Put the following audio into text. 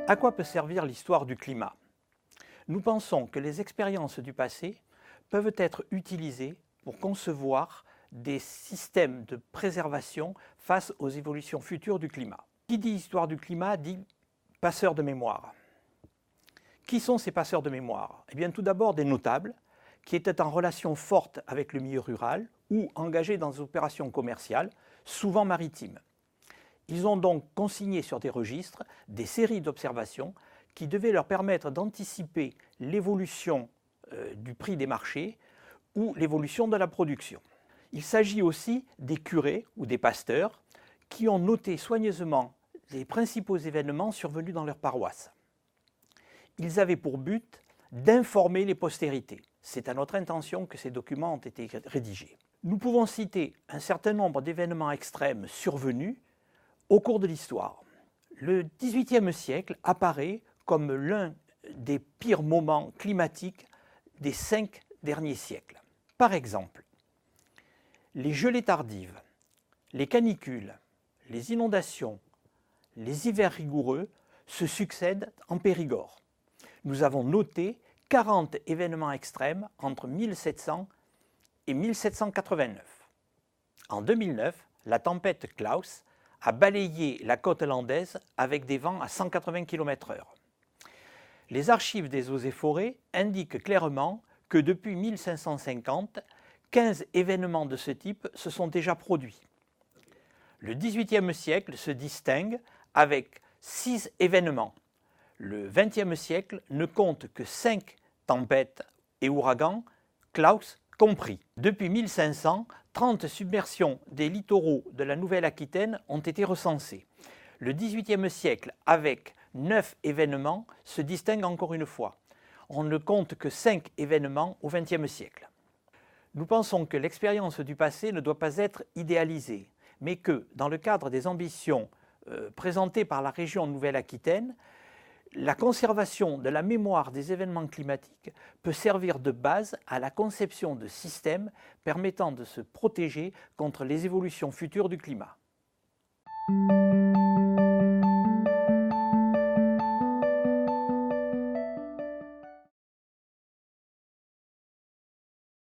À quoi peut servir l'histoire du climat? Nous pensons que les expériences du passé peuvent être utilisées pour concevoir des systèmes de préservation face aux évolutions futures du climat. Qui dit histoire du climat dit passeurs de mémoire. Qui sont ces passeurs de mémoire? Eh bien, tout d'abord des notables qui étaient en relation forte avec le milieu rural ou engagés dans des opérations commerciales, souvent maritimes. Ils ont donc consigné sur des registres des séries d'observations qui devaient leur permettre d'anticiper l'évolution du prix des marchés ou l'évolution de la production. Il s'agit aussi des curés ou des pasteurs qui ont noté soigneusement les principaux événements survenus dans leur paroisse. Ils avaient pour but d'informer les postérités. C'est à notre intention que ces documents ont été rédigés. Nous pouvons citer un certain nombre d'événements extrêmes survenus au cours de l'histoire. Le XVIIIe siècle apparaît comme l'un des pires moments climatiques des 5 derniers siècles. Par exemple, les gelées tardives, les canicules, les inondations, les hivers rigoureux se succèdent en Périgord. Nous avons noté 40 événements extrêmes entre 1700 et 1789. En 2009, la tempête Klaus a balayé la côte landaise avec des vents à 180 km/h. Les archives des eaux et forêts indiquent clairement que depuis 1550, 15 événements de ce type se sont déjà produits. Le XVIIIe siècle se distingue avec 6 événements. Le XXe siècle ne compte que 5 tempêtes et ouragans, Klaus compris. Depuis 1500, 30 submersions des littoraux de la Nouvelle-Aquitaine ont été recensées. Le XVIIIe siècle, avec 9 événements, se distingue encore une fois. On ne compte que 5 événements au XXe siècle. Nous pensons que l'expérience du passé ne doit pas être idéalisée, mais que, dans le cadre des ambitions présentées par la région Nouvelle-Aquitaine, la conservation de la mémoire des événements climatiques peut servir de base à la conception de systèmes permettant de se protéger contre les évolutions futures du climat.